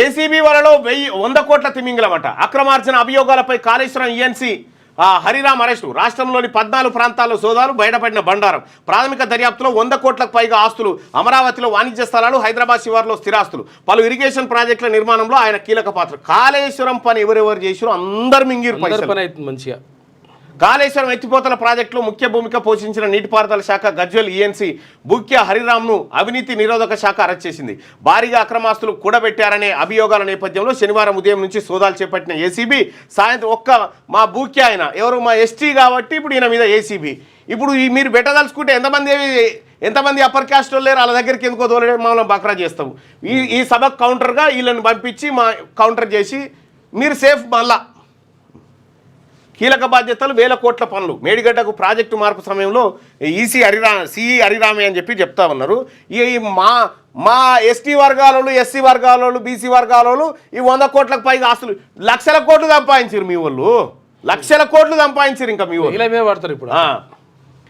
ACB వలలో 100 కోట్ల తిమింగలమట. అక్రమార్జన అభియోగాలపై Kaleshwaram ENC Hariram arrest. రాష్ట్రంలోని 14 ప్రాంతాల్లో సోదాలు, బయటపడిన బండారం. ప్రాథమిక దర్యాప్తులో 100 కోట్లకు పైగా ఆస్తులు, అమరావతిలో వాణిజ్య స్థలాలు, హైదరాబాద్ శివార్లో స్థిరాస్తులు, పలు ఇరిగేషన్ ప్రాజెక్టుల నిర్మాణంలో ఆయన కీలక పాత్ర. కాళేశ్వరం పని ఎవరెవరు చేసిరో అందరు మింగిరు పైసలు. మంచిగా కాళేశ్వరం ఎత్తిపోతల ప్రాజెక్టులో ముఖ్య భూమిక పోషించిన నీటిపారుదల శాఖ గజ్వెల్ ఈఎన్సీ బుక్య హరిరామ్ను అవినీతి నిరోధక శాఖ అరెస్ట్ చేసింది. భారీగా అక్రమాస్తులు కూడబెట్టారనే అభియోగాల నేపథ్యంలో శనివారం ఉదయం నుంచి సోదాలు చేపట్టిన ఏసీబీ సాయంత్రం మా బుక్య ఆయన ఎవరు మా ఎస్టీ కాబట్టి ఇప్పుడు ఈయన మీద ఏసీబీ. ఇప్పుడు మీరు పెట్టదలుచుకుంటే ఎంతమంది అప్పర్ క్యాస్ట్ లేరు, వాళ్ళ దగ్గరికి ఎందుకో తోలే మమ్మల్ని బక్రా చేస్తాము. ఈ సభకు కౌంటర్గా వీళ్ళని పంపించి మా కౌంటర్ చేసి మీరు సేఫ్. మళ్ళా కీలక బాధ్యతలు, 1000 కోట్ల పనులు. మేడిగడ్డకు ప్రాజెక్టు మార్పు సమయంలో సిఈ హరిరామే అని చెప్పి చెప్తా ఉన్నారు. ఈ మా ఎస్టీ వర్గాలలో, ఎస్సీ వర్గాలలో, బీసీ వర్గాలలో ఈ 100 కోట్లకు పైగా ఆస్తులు, లక్షల కోట్లు సంపాదించారు మీ వాళ్ళు, లక్షల కోట్లు సంపాదించారు ఇంకా మీ వాళ్ళు. ఇలా పడతారు ఇప్పుడు.